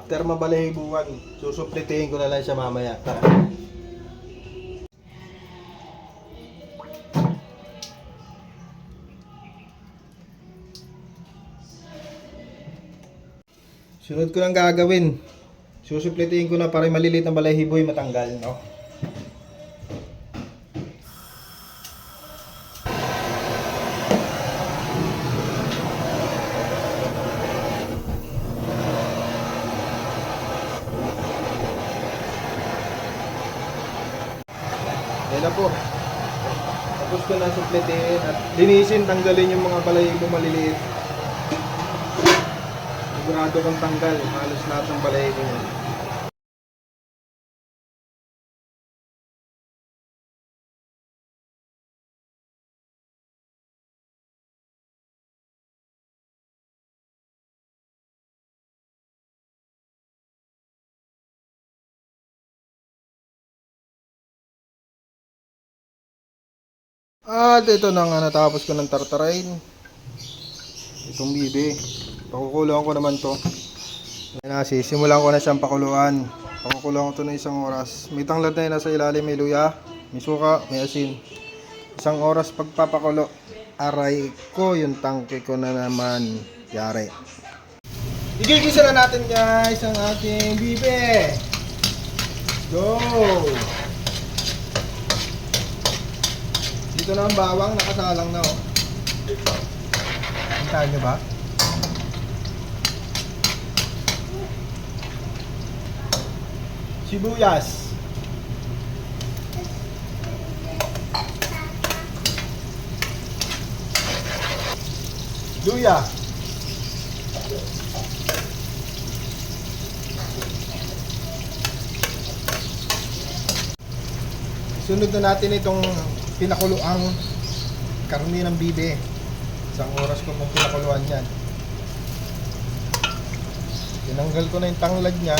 After mabalahibuan, susuplitihin ko na lang siya mamaya. Tara. Sunod ko lang gagawin. Susuplitihin ko na para maliliit na balahibo yung matanggal, no? Yan na po. Tapos ko na suplitihin at linisin, tanggalin yung mga balahibo maliliit. Sigurado kong tanggal halos lahat ng balahibo niya. At ito na nga, natapos ko ng tartarain itong bibi. Pakukuluan ko naman to. Simulan ko na siyang pakuluan. Pakukuluan ko to ng 1 oras. May tanglad na yun nasa ilalim, may luya, may suka, may asin. 1 oras pagpapakulo. Aray ko, yung tangke ko na naman yari. Igigisa na natin guys ang ating bibi. Go! Dito na ang bawang, nakasalang na oh. Hintahan nyo ba? Sibuyas. Luya. Sunod na natin itong pinakuluang karne ng bibe. 1 oras ko kung pinakuluan yan. Tinanggal ko na yung tanglad niya.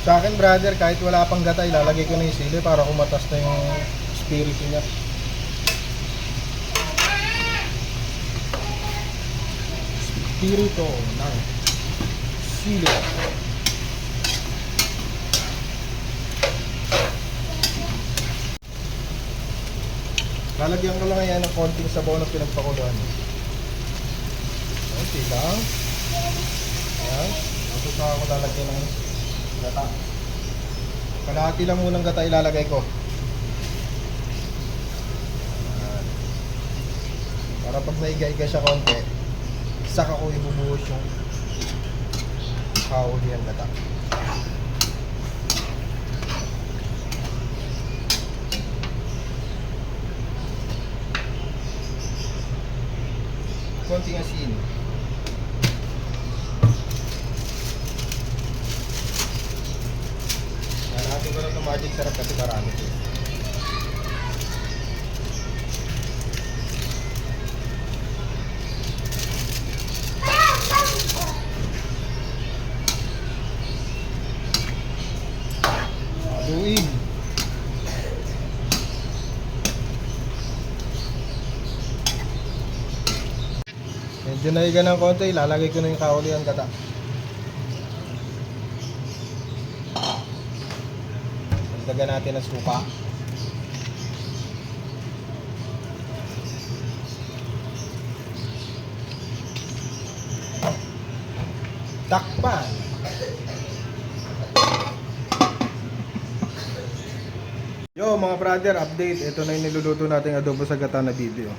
Sa akin brother, kahit wala pang gata, ilalagay ko na yung sili para kumatas na yung spirito niya. Spirito ng sili. Lalagyan ko lang yan ng konting sabaw na pinagpakuluan. Okay lang. Ayan. Tapos na ako lalagyan ng gata. Kalahati lang munang gata ilalagay ko. Para pag naiga-iga siya konti, saka ko ibubuhos yung kauli ang gata. Konting asin. Natin ko lang itong magic sarap kasi marami ito. Aluin. Medyo naiga ng konti, ilalagay ko na yung kauli ang gata. Dagdagan natin ang suka. Takpan. Yo mga brother, update. Ito na yung niluluto nating adobo sa gata na video.